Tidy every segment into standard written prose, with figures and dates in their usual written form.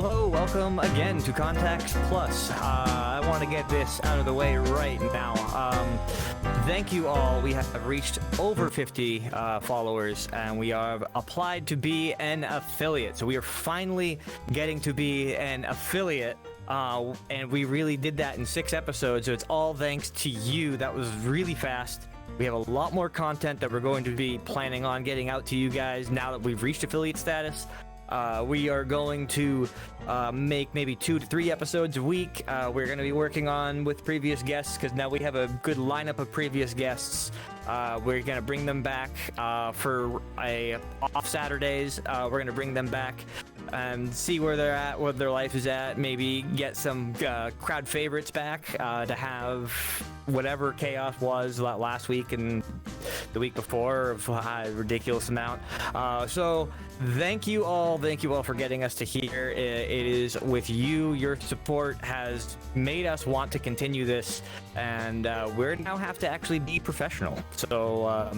Hello, welcome again to Contacts Plus. I want to get this out of the way right now. Thank you all. We have reached over 50 followers, and we are applied to be an affiliate. So we are finally getting to be an affiliate, and we really did that in 6 episodes. So it's all thanks to you. That was really fast. We have a lot more content that we're going to be planning on getting out to you guys now that we've reached affiliate status. We are going to make maybe 2 to 3 episodes a week. We're going to be working on with previous guests because now we have a good lineup of previous guests. We're going to bring them back for off Saturdays. We're going to bring them back and see where they're at, what their life is at. Maybe get some crowd favorites back to have whatever chaos was last week and the week before of a ridiculous amount. So thank you all for getting us to here. It is with you. Your support has made us want to continue this, and we now have to actually be professional. So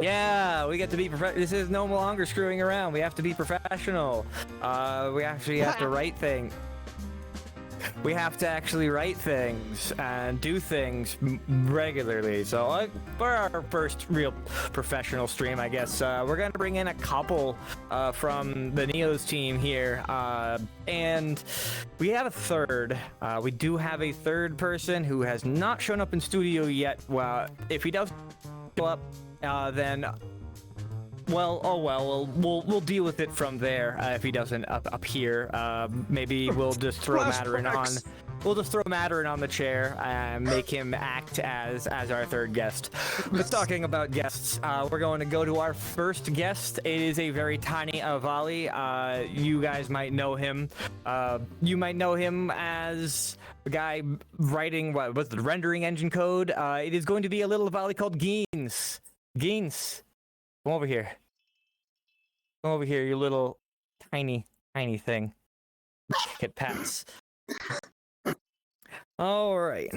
yeah, we get to be this is no longer screwing around. We have to be professional. We actually have to write things. We have to actually write things and do things regularly. So for our first real professional stream, I guess, we're going to bring in a couple from the Neos team here. And we have a third. We do have a third person who has not shown up in studio yet. Well, if he does show up, then... Well, we'll deal with it from there. If he doesn't appear, maybe we'll just throw Matterin on. We'll just throw Matterin on the chair and make him act as our third guest. But talking about guests, we're going to go to our first guest. It is a very tiny Avali. You guys might know him. You might know him as the guy writing what's the rendering engine code. It is going to be a little Avali called Geens. Geens. Come over here. Come over here, you little tiny thing. Get pats. All right.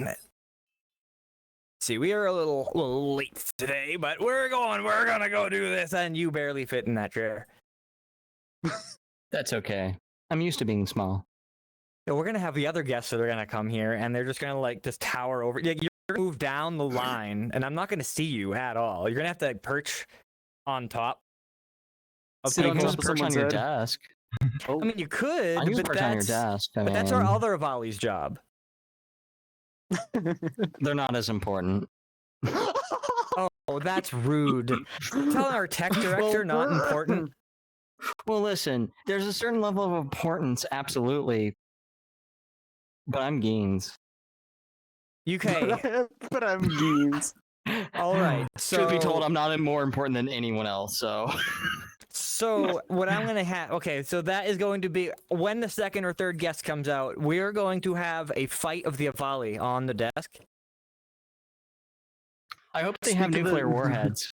See, we are a little late today, but we're gonna go do this, and you barely fit in that chair. That's okay. I'm used to being small. So we're gonna have the other guests that are gonna come here, and they're just gonna just tower over. Yeah, you're gonna move down the line, and I'm not gonna see you at all. You're gonna have to perch on top. Sit on top of someone's your desk. I mean, you could, I use but perch on your desk. But that's our other Avali's job. They're not as important. Oh, that's rude. Telling our tech director not important. Well, listen, there's a certain level of importance, absolutely. But I'm Geens. UK. But I'm Geens. All right. So, truth be told, I'm not more important than anyone else, so... So what I'm going to have... Okay, so that is going to be... When the second or third guest comes out, we're going to have a fight of the Avali on the desk. I hope they have nuclear warheads.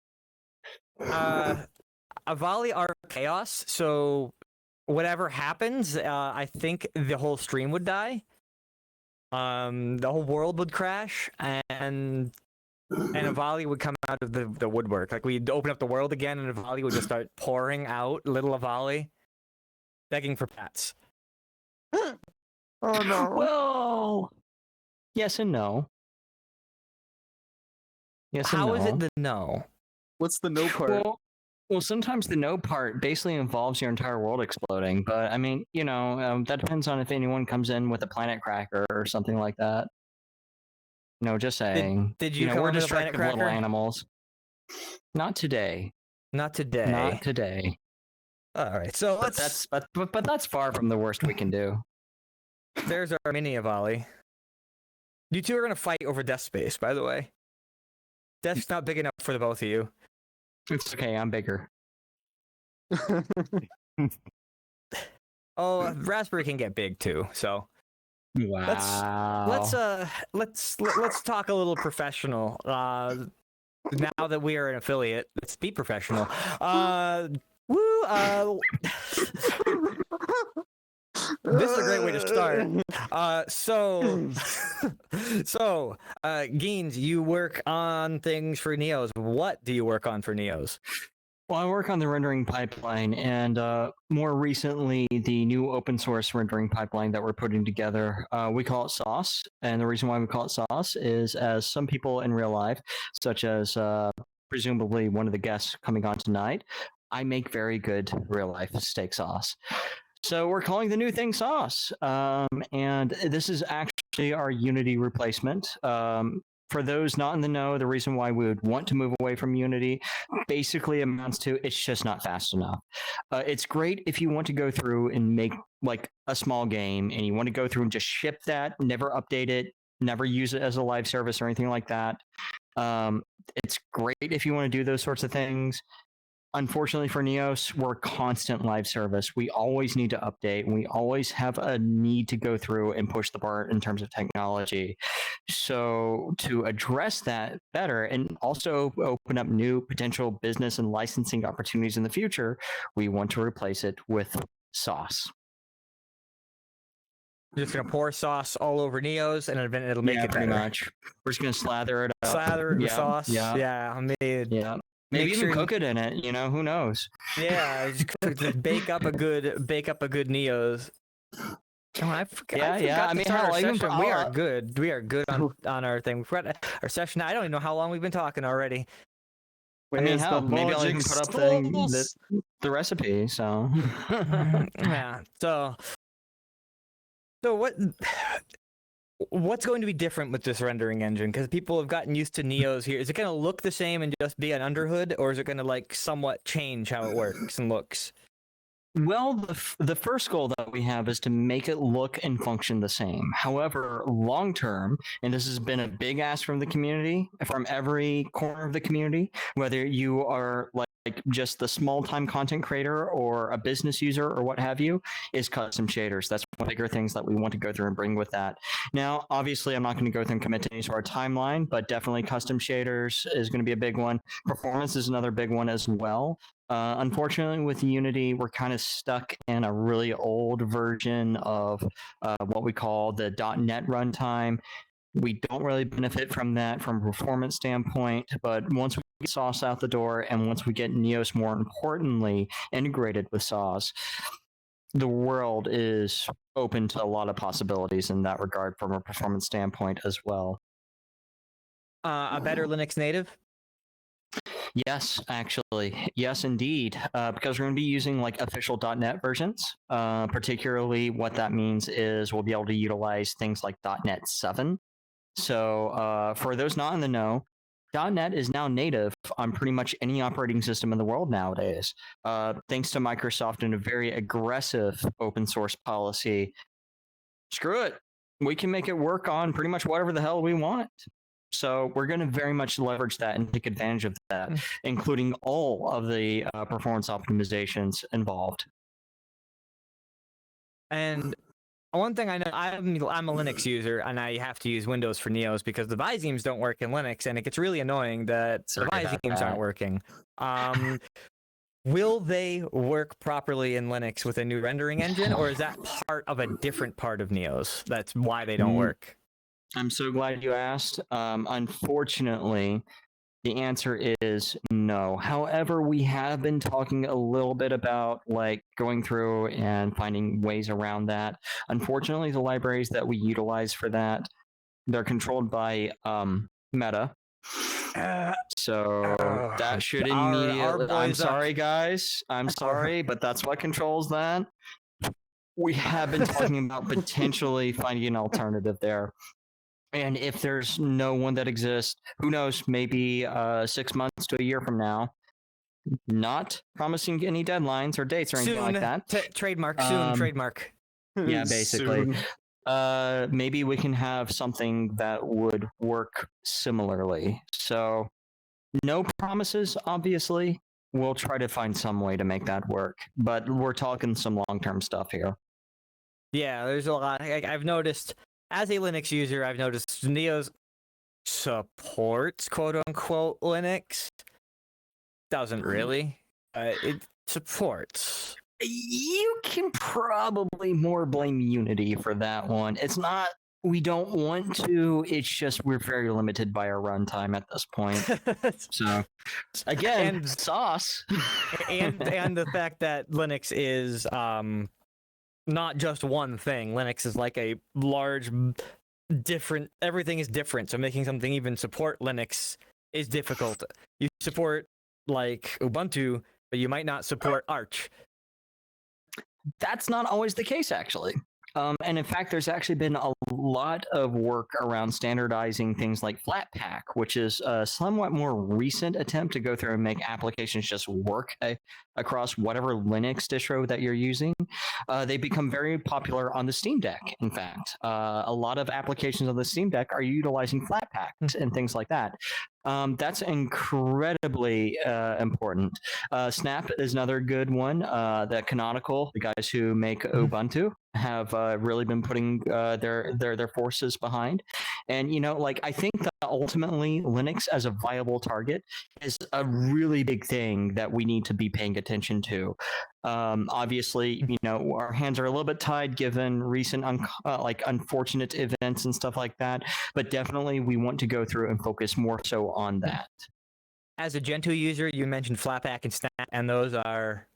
Avali are chaos, so whatever happens, I think the whole stream would die. The whole world would crash, and Avali would come out of the woodwork. Like, we'd open up the world again, and Avali would just start pouring out little Avali, begging for pats. Oh no. Well, yes and no. Yes and no. How is it the no? What's the no part? Well, sometimes the no part basically involves your entire world exploding. But, I mean, that depends on if anyone comes in with a planet cracker or something like that. No, just saying. Did you come we're up with a planet destructive little cracker? animals. Not today. Not today. Not today. All right, so But that's far from the worst we can do. There's our mini Avali. You two are going to fight over desk space, by the way. Desk's not big enough for the both of you. It's okay, I'm bigger. Oh, Raspberry can get big too, so... Wow. Let's talk a little professional. Now that we are an affiliate, let's be professional. This is a great way to start. So, Geens, you work on things for Neos. What do you work on for Neos? Well, I work on the rendering pipeline, and more recently, the new open source rendering pipeline that we're putting together. We call it Sauce, and the reason why we call it Sauce is, as some people in real life, such as presumably one of the guests coming on tonight, I make very good real life steak sauce. So we're calling the new thing Sauce, and this is actually our Unity replacement. For those not in the know, the reason why we would want to move away from Unity basically amounts to it's just not fast enough. It's great if you want to go through and make like a small game and you want to go through and just ship that, never update it, never use it as a live service or anything like that. It's great if you want to do those sorts of things. Unfortunately for Neos, we're constant live service. We always need to update. We always have a need to go through and push the bar in terms of technology. So to address that better and also open up new potential business and licensing opportunities in the future, we want to replace it with Sauce. You're just gonna pour sauce all over Neos, and it'll make it pretty better. much. We're just gonna slather it up. Slather it with Yeah, sauce. yeah. Yeah, I mean, Yeah. Maybe Make even sure cook it in it, who knows? yeah, just bake up a good Neos. Oh, I forgot Yeah. to I mean, start hell, our even session. We are good. We are good on our thing. We forgot our session. I don't even know how long we've been talking already. I mean, Where's hell, the maybe I'll even magic put up sauce? the recipe. So, Yeah. So what's going to be different with this rendering engine? Because people have gotten used to Neos here. Is it going to look the same and just be an underhood, or is it going to like somewhat change how it works and looks? well, the first goal that we have is to make it look and function the same. However, long term, and this has been a big ask from the community, from every corner of the community, whether you are like just the small time content creator or a business user or what have you, is custom shaders. That's one of the bigger things that we want to go through and bring with that. Now, obviously, I'm not going to go through and commit to any sort of timeline, but definitely custom shaders is going to be a big one. Performance is another big one as well. Unfortunately, with Unity, we're kind of stuck in a really old version of what we call the .NET runtime. We don't really benefit from that from a performance standpoint, but once we get Sauce out the door and once we get Neos, more importantly, integrated with Sauce, the world is open to a lot of possibilities in that regard from a performance standpoint as well. A better Linux native? Yes, actually. Yes, indeed. Because we're going to be using like official .NET versions. Particularly what that means is we'll be able to utilize things like .NET 7. So for those not in the know, .NET is now native on pretty much any operating system in the world nowadays. Thanks to Microsoft and a very aggressive open source policy. Screw it. We can make it work on pretty much whatever the hell we want. So we're going to very much leverage that and take advantage of that, including all of the performance optimizations involved. And one thing I know, I'm a Linux user, and I have to use Windows for Neos because the Vizemes don't work in Linux, and it gets really annoying that the Vizemes aren't working. Will they work properly in Linux with a new rendering engine, or is that part of a different part of Neos? That's why they don't work. I'm so glad you asked. Unfortunately, the answer is no. However, we have been talking a little bit about like going through and finding ways around that. Unfortunately, the libraries that we utilize for that, they're controlled by Meta. So that should immediately. I'm sorry, guys. I'm sorry, but that's what controls that. We have been talking about potentially finding an alternative there. And if there's no one that exists, who knows, maybe 6 months to a year from now, not promising any deadlines or dates or anything like that. Trademark, soon, trademark. Yeah, basically. Maybe we can have something that would work similarly. So no promises, obviously. We'll try to find some way to make that work. But we're talking some long-term stuff here. Yeah, there's a lot. I've noticed... As a Linux user, I've noticed Neos supports quote-unquote Linux. Doesn't really. It supports. You can probably more blame Unity for that one. It's not We don't want to. It's just we're very limited by our runtime at this point. So again, And- sauce. and the fact that Linux is not just one thing. Linux is like a large, different. Everything is different. So making something even support Linux is difficult. You support like Ubuntu, but you might not support Arch. That's not always the case, actually. And in fact, there's actually been a lot of work around standardizing things like Flatpak, which is a somewhat more recent attempt to go through and make applications just work across whatever Linux distro that you're using. They become very popular on the Steam Deck, in fact. A lot of applications on the Steam Deck are utilizing Flatpaks and things like that. That's incredibly important. Snap is another good one. That Canonical, the guys who make Ubuntu, have really been putting their forces behind. And like I think that ultimately Linux as a viable target is a really big thing that we need to be paying attention to. Obviously, our hands are a little bit tied given recent like unfortunate events and stuff like that. But definitely, we want to go through and focus more so on that. As a Gentoo user, you mentioned Flatpak and Snap, and those are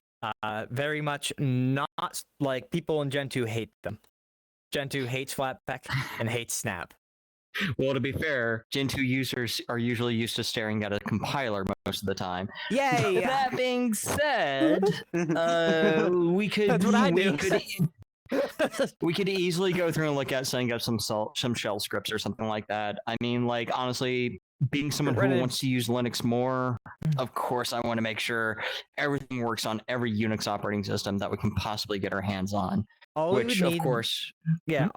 very much not like people in Gentoo hate them. Gentoo hates Flatpak and hates Snap. Well, to be fair, Gentoo users are usually used to staring at a compiler most of the time. Yay! That being said, we could That's what I do. we could easily go through and look at setting up some shell scripts or something like that. I mean, like honestly, being someone who wants to use Linux more, of course, I want to make sure everything works on every Unix operating system that we can possibly get our hands on. All Which, we would of course,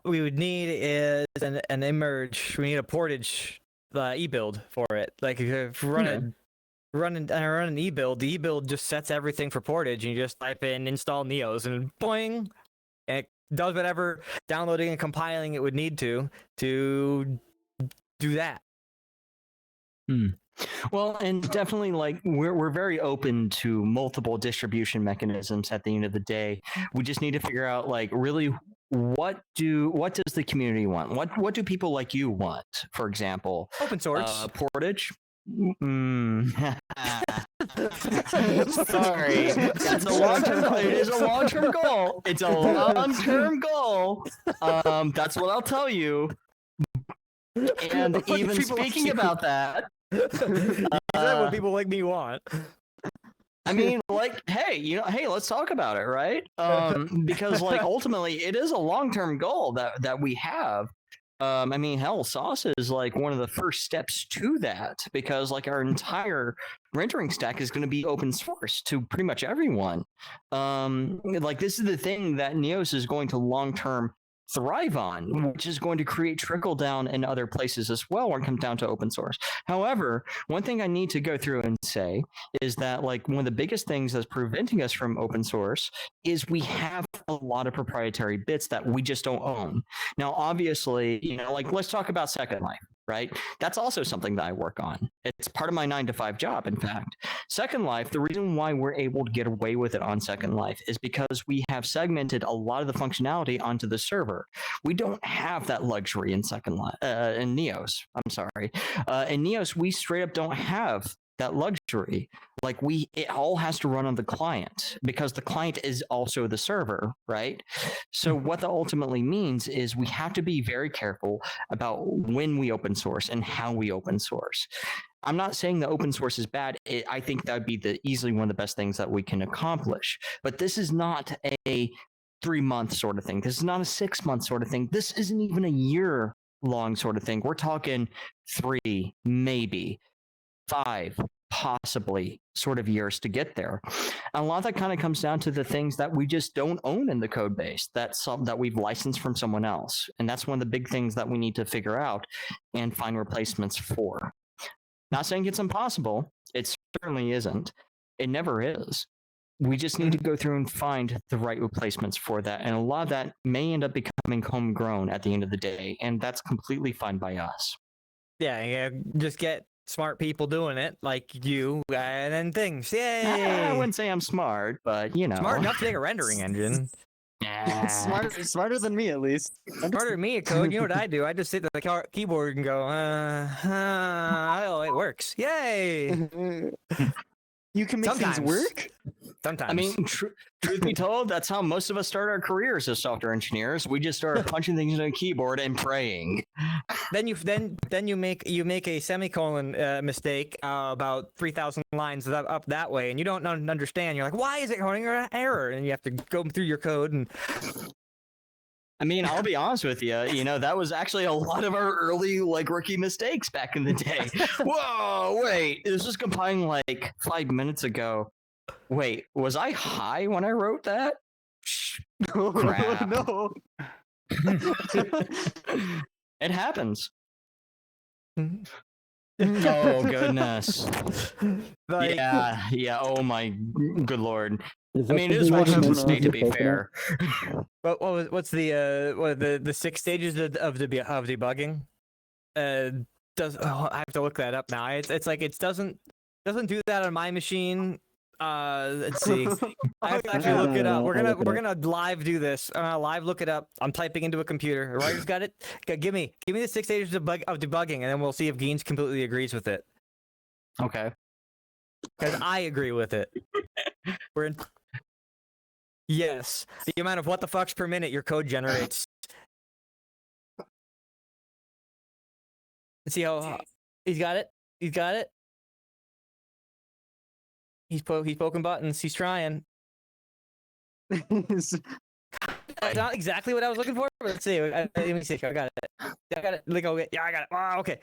we would need is an immerge. We need a portage e-build for it. Like if you run an e-build, the e-build just sets everything for portage, and you just type in install Neos, and boing, and it does whatever downloading and compiling it would need to do that. Well, and definitely, like we're very open to multiple distribution mechanisms. At the end of the day, we just need to figure out, like, really what does the community want? What do people like you want? For example, Open source portage. Sorry, that's a long-term. It is a long-term goal. It's a long-term goal. That's what I'll tell you. And even speaking about that. Is that what people like me want? I mean, like, hey, let's talk about it, right? Because, like, ultimately, it is a long-term goal that we have. I mean, hell, Sauce is like one of the first steps to that because, like, our entire rendering stack is going to be open source to pretty much everyone. Like, this is the thing that Neos is going to long-term thrive on, which is going to create trickle down in other places as well when it comes down to open source. However, one thing I need to go through and say is that, like, one of the biggest things that's preventing us from open source is we have a lot of proprietary bits that we just don't own. Now, obviously, like, let's talk about Second Life. Right? That's also something that I work on. It's part of my 9-to-5 job, in fact. Second Life, the reason why we're able to get away with it on Second Life is because we have segmented a lot of the functionality onto the server. We don't have that luxury in Second Life, in Neos. I'm sorry. In Neos, we straight up don't have that luxury. Like, it all has to run on the client because the client is also the server, right? So what that ultimately means is we have to be very careful about when we open source and how we open source. I'm not saying that open source is bad. I think that would be easily one of the best things that we can accomplish. But this is not a 3-month sort of thing. This is not a 6-month sort of thing. This isn't even a year-long sort of thing. We're talking 3, maybe 5, possibly sort of years to get there. And a lot of that kind of comes down to the things that we just don't own in the code base that we've licensed from someone else. And that's one of the big things that we need to figure out and find replacements for. Not saying it's impossible. It certainly isn't. It never is. We just need to go through and find the right replacements for that. And a lot of that may end up becoming homegrown at the end of the day. And that's completely fine by us. Yeah, just get smart people doing it like you and then things. Yay! I wouldn't say I'm smart, but smart enough to make a rendering engine. Smarter than me, at least. Smarter than me at code. You know what I do? I just sit at the keyboard and go, oh, it works. Yay! You can make Sometimes. things work? Sometimes. I mean, truth be told, that's how most of us start our careers as software engineers. We just start punching things into a keyboard and praying. then you make a semicolon mistake about 3,000 lines up that way, and you don't understand. You're like, why is it showing an error? And you have to go through your code and. I mean, I'll be honest with you. You know, that was actually a lot of our early rookie mistakes back in the day. Whoa, wait, this was compiling 5 minutes ago. Wait, was I high when I wrote that? Crap. No. It happens. Oh goodness. Yeah. Oh my good lord. I mean, it is one state to be fair. What's the 6 stages of debugging? I have to look that up now. It's like it doesn't do that on my machine. Let's see. I have to actually look it up. We're gonna live do this. Live look it up. I'm typing into a computer. Ryder's got it. Give me the 6 stages of debugging, and then we'll see if Geens completely agrees with it. Okay. Because I agree with it. We're in. Yes, the amount of what the fucks per minute your code generates. Let's see how he's got it. He's got it. He's poking buttons. He's trying. That's not exactly what I was looking for. But let's see. Let me see. I got it. I got it. Yeah, I got it. Oh, okay.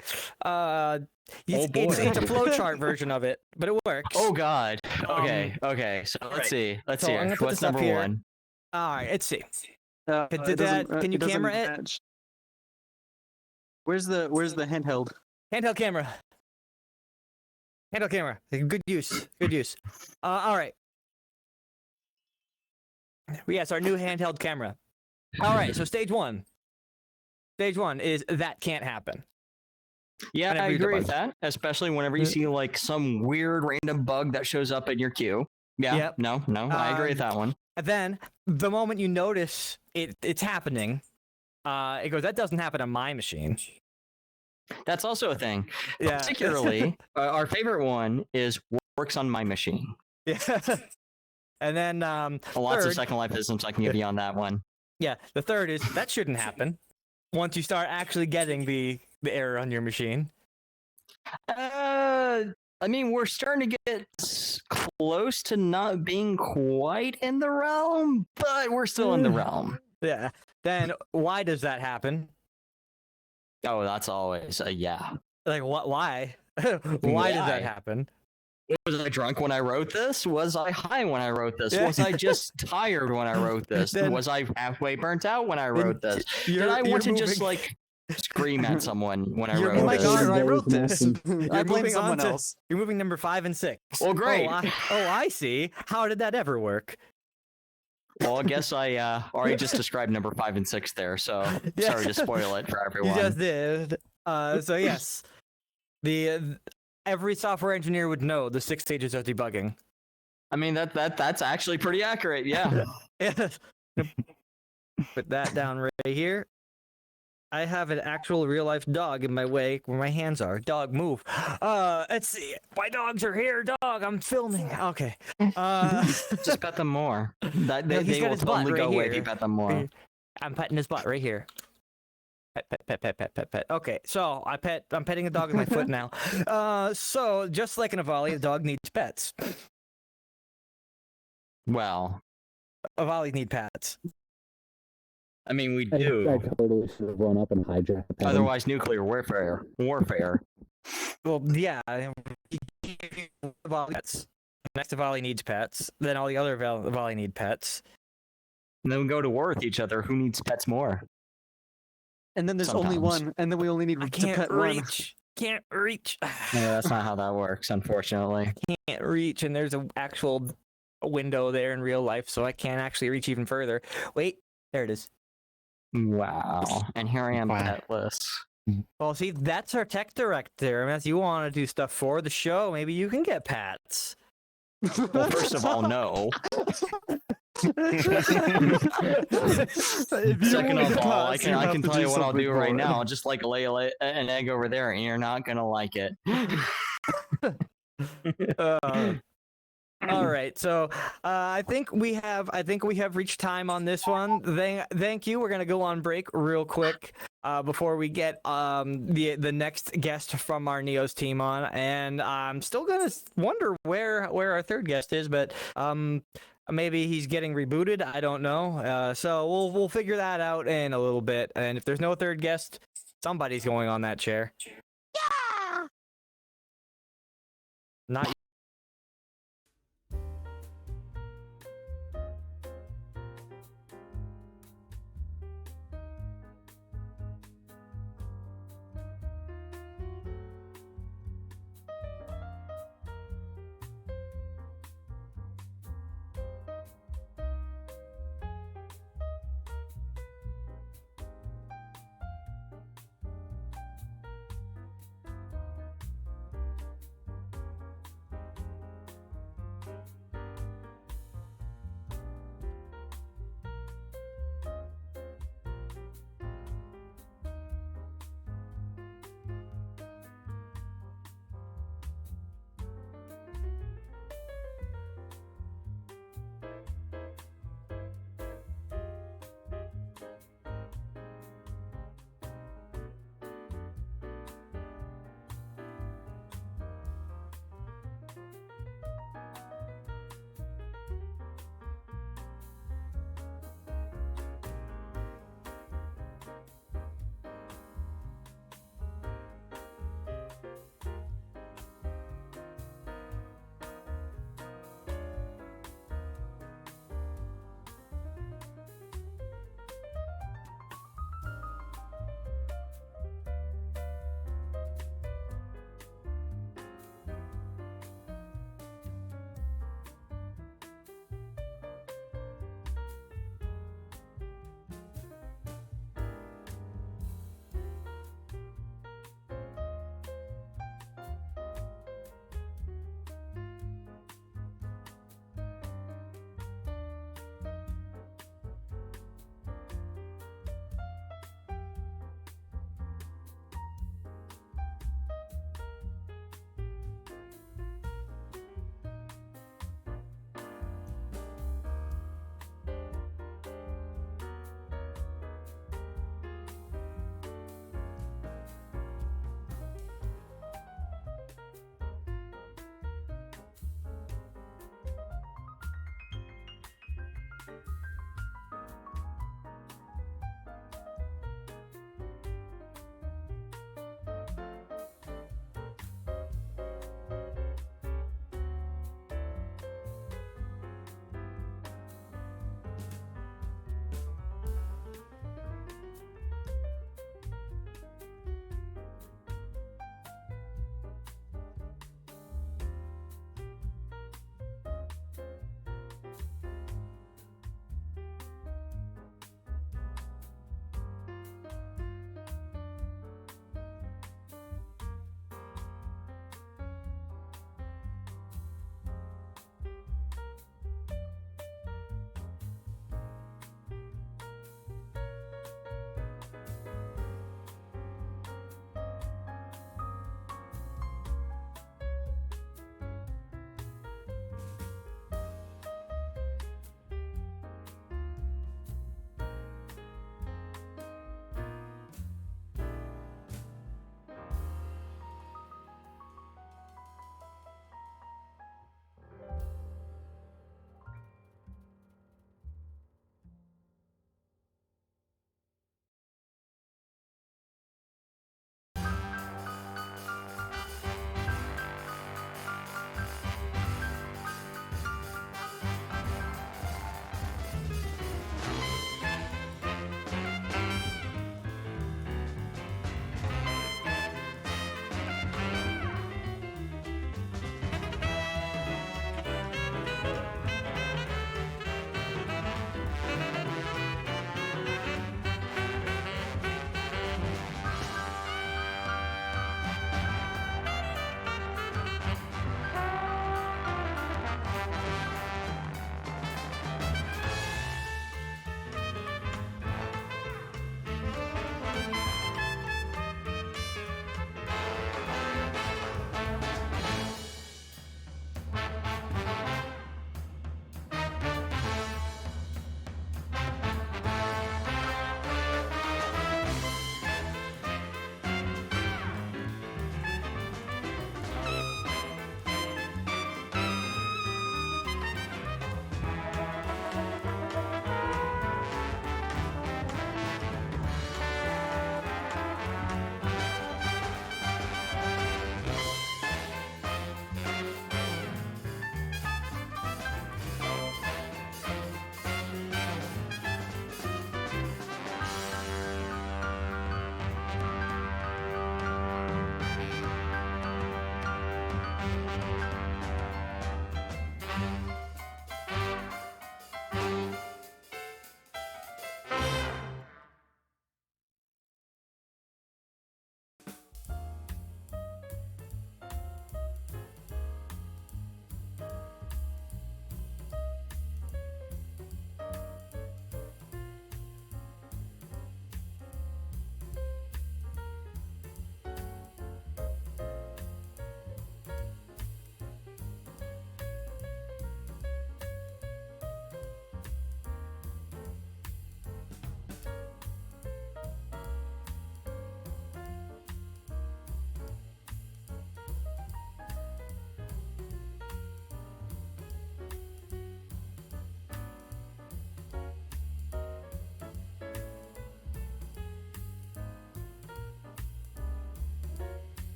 It's a flowchart version of it, but it works. Oh God. Okay. So let's see. Let's see. What's number one? All right. Let's see. Can you camera it? Match. Where's the handheld? Handheld camera. Handheld camera. Good use. Good use. All right. Yes, our new handheld camera. All right. So stage one. Stage one is that can't happen. Yeah, I agree with that. Especially whenever you see some weird random bug that shows up in your queue. Yeah. Yep. No. I agree with that one. And then the moment you notice it's happening, it goes, that doesn't happen on my machine. That's also a thing. Yeah. Particularly, our favorite one is works on my machine. Yeah. And then lots of Second Life isms I can give you on that one. Yeah. The third is that shouldn't happen once you start actually getting the error on your machine. I mean, we're starting to get close to not being quite in the realm, but we're still in the realm. Yeah. Then why does that happen? Oh, that's always yeah. Like what? Why? Why does that happen? Was I drunk when I wrote this? Was I high when I wrote this? Was I just tired when I wrote this? Was I halfway burnt out when I wrote this? Did I want to just scream at someone when I wrote this? Oh my god, I wrote this. I blame someone else. You're moving number 5 and 6. Well, great. I see. How did that ever work? Well, I guess I already just described number 5 and 6 there, so sorry to spoil it for everyone. You just did. So yes, every software engineer would know the 6 stages of debugging. I mean that's actually pretty accurate. Yeah. Put that down right here. I have an actual real life dog in my way where my hands are. Dog, move. Let's see. My dogs are here. Dog, I'm filming. Okay. Just pet them more. They will totally go away if you pet them more. I'm petting his butt right here. Pet. Okay, so I'm petting a dog with my foot now. So just like in a volley, a dog needs pets. Well, a volley need pets. I mean, we do. I totally should have blown up and hijacked the pet. Otherwise, nuclear warfare. Well, yeah. Pets. Next volley needs pets. Then all the other volley need pets. And then we go to war with each other. Who needs pets more? And then there's only one, and then we only need to pet one. Can't reach. No, that's not how that works, unfortunately. I can't reach, and there's an actual window there in real life, so I can't actually reach even further. Wait, there it is. Wow. And here I am petless. Well, see, that's our tech director. I mean, if you want to do stuff for the show, maybe you can get pets. Well, first of all, no. Second of all, I can have to tell do you what I'll something do right more. now. I'll just like lay an egg over there, and you're not gonna like it. All right, so I think we have reached time on this one. Thank you. We're gonna go on break real quick before we get the next guest from our Neos team on, and I'm still gonna wonder where our third guest is, but maybe he's getting rebooted. I don't know. So we'll figure that out in a little bit. And if there's no third guest, somebody's going on that chair. Yeah. Not.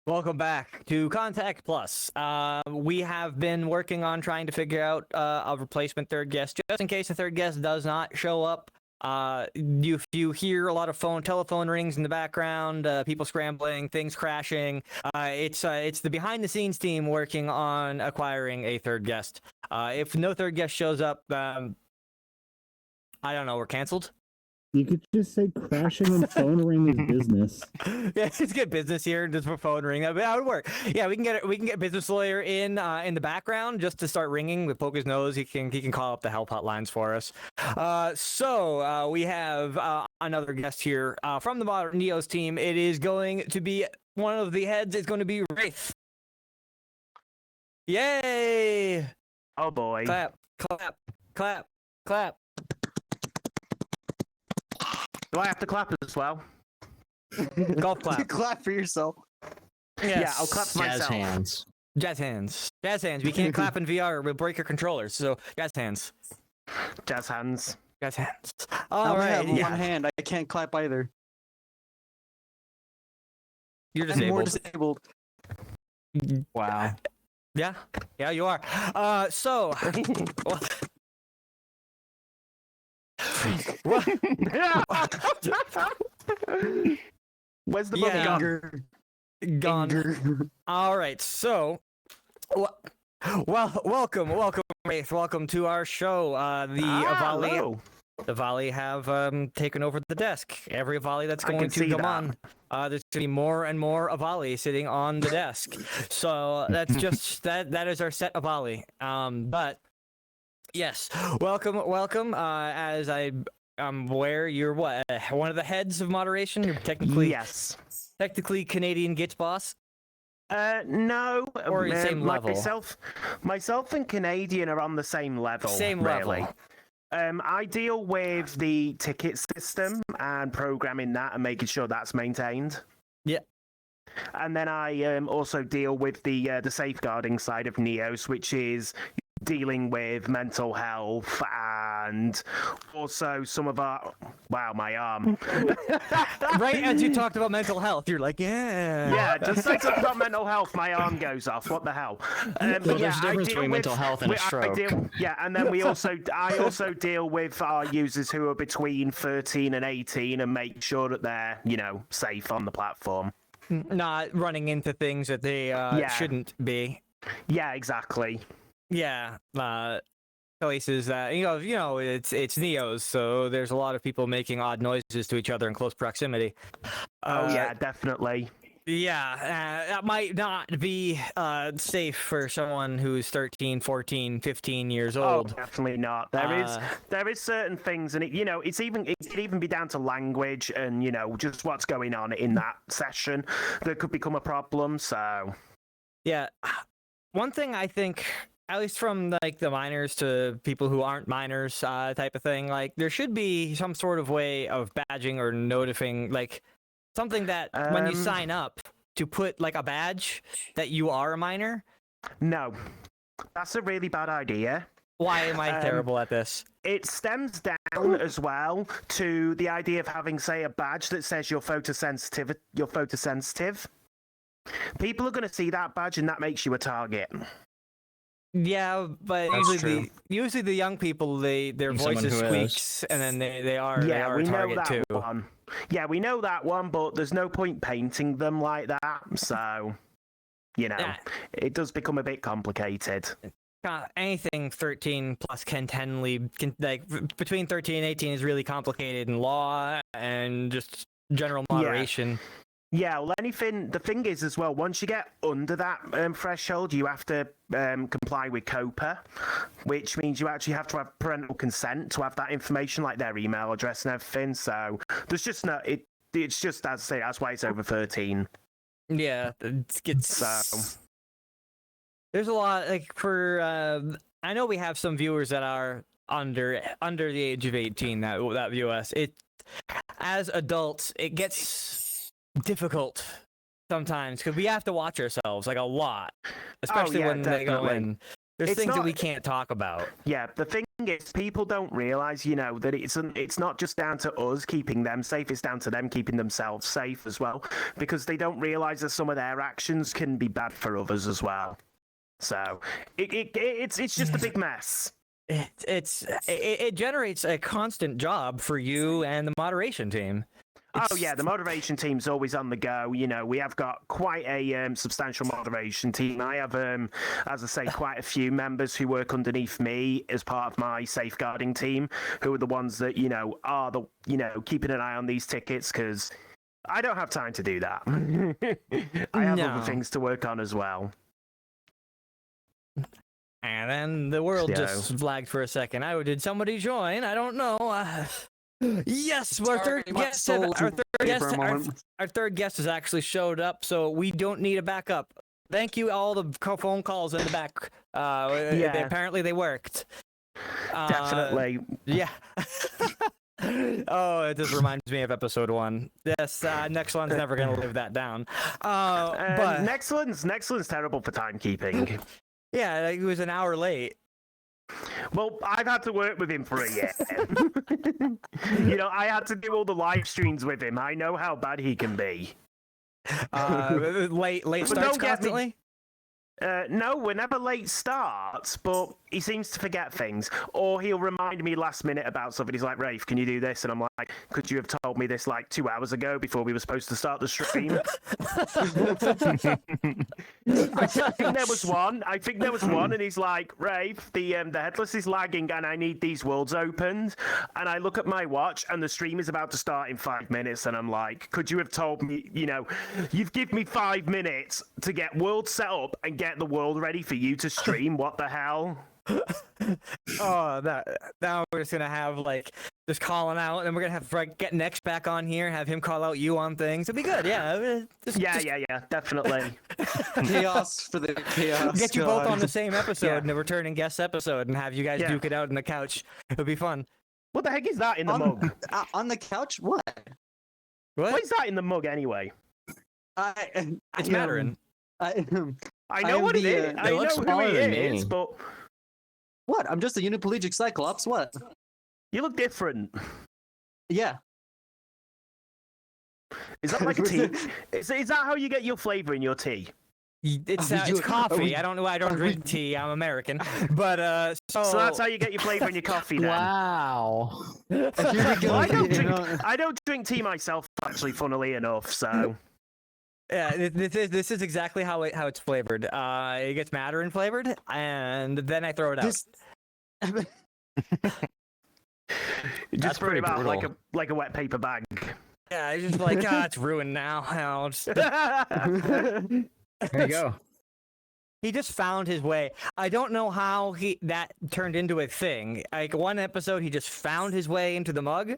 Welcome back to Contact Plus. We have been working on trying to figure out a replacement third guest, just in case the third guest does not show up. If you hear a lot of telephone rings in the background, people scrambling, things crashing, it's the behind-the-scenes team working on acquiring a third guest. If no third guest shows up, I don't know, we're canceled. You could just say crashing and phone ring is business. Yeah, it's good business here. Just for phone ring, that would work. Yeah, we can get business lawyer in the background just to start ringing with poke his nose. He can call up the help hotlines for us. So we have another guest here from the Modern Neos team. It is going to be one of the heads. It's going to be Wraith. Yay! Oh boy! Clap, clap, clap, clap. Do I have to clap as well? Golf clap. Clap for yourself. Yes. Yeah, I'll clap for Jazz myself. hands. Jazz hands. Jazz hands. We can't clap in VR. We'll break your controllers. So jazz hands. Jazz hands. Jazz hands. I All only right. have Yeah. one hand. I can't clap either. You're I'm more disabled. disabled. Wow. Yeah. Yeah, you are. So. Well, Where's the Yeah. bubble gum? gone. All right. So. Well, welcome, Wraith. Welcome to our show. The Avali. Hello. The Avali have taken over the desk. Every Avali that's I going can to see come that. on, there's going to be more and more Avali sitting on the desk. So that's just that is our set Avali. But yes, welcome. As I'm aware, you're what one of the heads of moderation. You're technically technically Canadian Gits boss. No. Or same level? Myself and Canadian are on the same level. Same really. level. I deal with the ticket system and programming that and making sure that's maintained. Yeah. And then I also deal with the safeguarding side of Neos, which is dealing with mental health and also some of our my arm. Right as you talked about mental health, you're like, yeah. Yeah, just say something about mental health, my arm goes off. What the hell? Well, there's a difference between mental health and a stroke. And then I also deal with our users who are between 13 and 18 and make sure that they're, safe on the platform. Not running into things that they shouldn't be. Yeah, exactly. Yeah, places that it's Neos, so there's a lot of people making odd noises to each other in close proximity. Yeah, definitely. Yeah, that might not be safe for someone who's 13, 14, 15 years old. Oh, definitely not. There is certain things, and it could even be down to language and just what's going on in that session that could become a problem. So yeah, one thing I think, at least from like the minors to people who aren't minors type of thing, like there should be some sort of way of badging or notifying, like something that when you sign up to put like a badge that you are a minor. No, that's a really bad idea. Why am I terrible at this? It stems down as well to the idea of having, say, a badge that says you're photosensitive. People are going to see that badge, and that makes you a target. Yeah, but usually the young people, their voices squeaks, and then they are a target too. One. Yeah, we know that one, but there's no point painting them like that. So, it does become a bit complicated. Anything 13 plus between 13 and 18 is really complicated in law and just general moderation. Yeah, well, the thing is as well, once you get under that threshold, you have to comply with COPA, which means you actually have to have parental consent to have that information, like their email address and everything. So there's just it's just, as I say, that's why it's over 13. Yeah, there's a lot, like, for, I know we have some viewers that are under the age of 18 that view us. As adults, it gets difficult sometimes because we have to watch ourselves like a lot, especially when they go in. There's things that we can't talk about. Yeah, the thing is, people don't realize, that it's not just down to us keeping them safe. It's down to them keeping themselves safe as well, because they don't realize that some of their actions can be bad for others as well. So it's just a big mess. It generates a constant job for you and the moderation team. Oh yeah, the moderation team's always on the go. We have got quite a substantial moderation team. I have, as I say, quite a few members who work underneath me as part of my safeguarding team, who are the ones that are the keeping an eye on these tickets, because I don't have time to do that. I have other things to work on as well. And then the world just flagged for a second. Did somebody join? I don't know. Yes, our third guest has actually showed up, so we don't need a backup. Thank you, all the phone calls in the back. Apparently they worked. Definitely. Yeah. Oh, it just reminds me of episode 1. Yes, next one's never gonna live that down. But next one's terrible for timekeeping. Yeah, he was an hour late. Well, I've had to work with him for a year. I had to do all the live streams with him. I know how bad he can be. Late starts constantly? No, we're never late starts, but he seems to forget things. Or he'll remind me last minute about something. He's like, Rafe, can you do this? And I'm like, could you have told me this like 2 hours ago before we were supposed to start the stream? I think there was one, and he's like, Rafe, the headless is lagging and I need these worlds opened. And I look at my watch and the stream is about to start in 5 minutes, and I'm like, could you have told me, you've given me 5 minutes to get world set up and get the world ready for you to stream. What the hell? Oh, now we're just gonna have just calling out, and we're gonna have get Next back on here, have him call out you on things. It'd be good, yeah. Yeah, definitely. Chaos for the chaos. Get you both on the same episode in a returning guest episode, and have you guys duke it out on the couch. It'll be fun. What the heck is that in the mug? On the couch? What? What is that in the mug anyway? It's Mandarin. I know what it is. I know who it is, but what? I'm just a uniplegic Cyclops. What? You look different. Yeah. Is that like a tea? Is that how you get your flavor in your tea? It's coffee. I don't know. I don't drink tea. I'm American, but so that's how you get your flavor in your coffee. Then. Wow. I don't drink tea myself. Actually, funnily enough, so. Yeah, this is exactly how it's flavored. It gets Mandarin flavored, and then I throw it out. Just put it out like a wet paper bag. Yeah, it's just like, it's ruined now. I'll just... There you go. He just found his way. I don't know how that turned into a thing. Like one episode, he just found his way into the mug.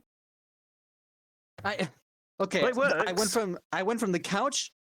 Okay, Wait, I went from the couch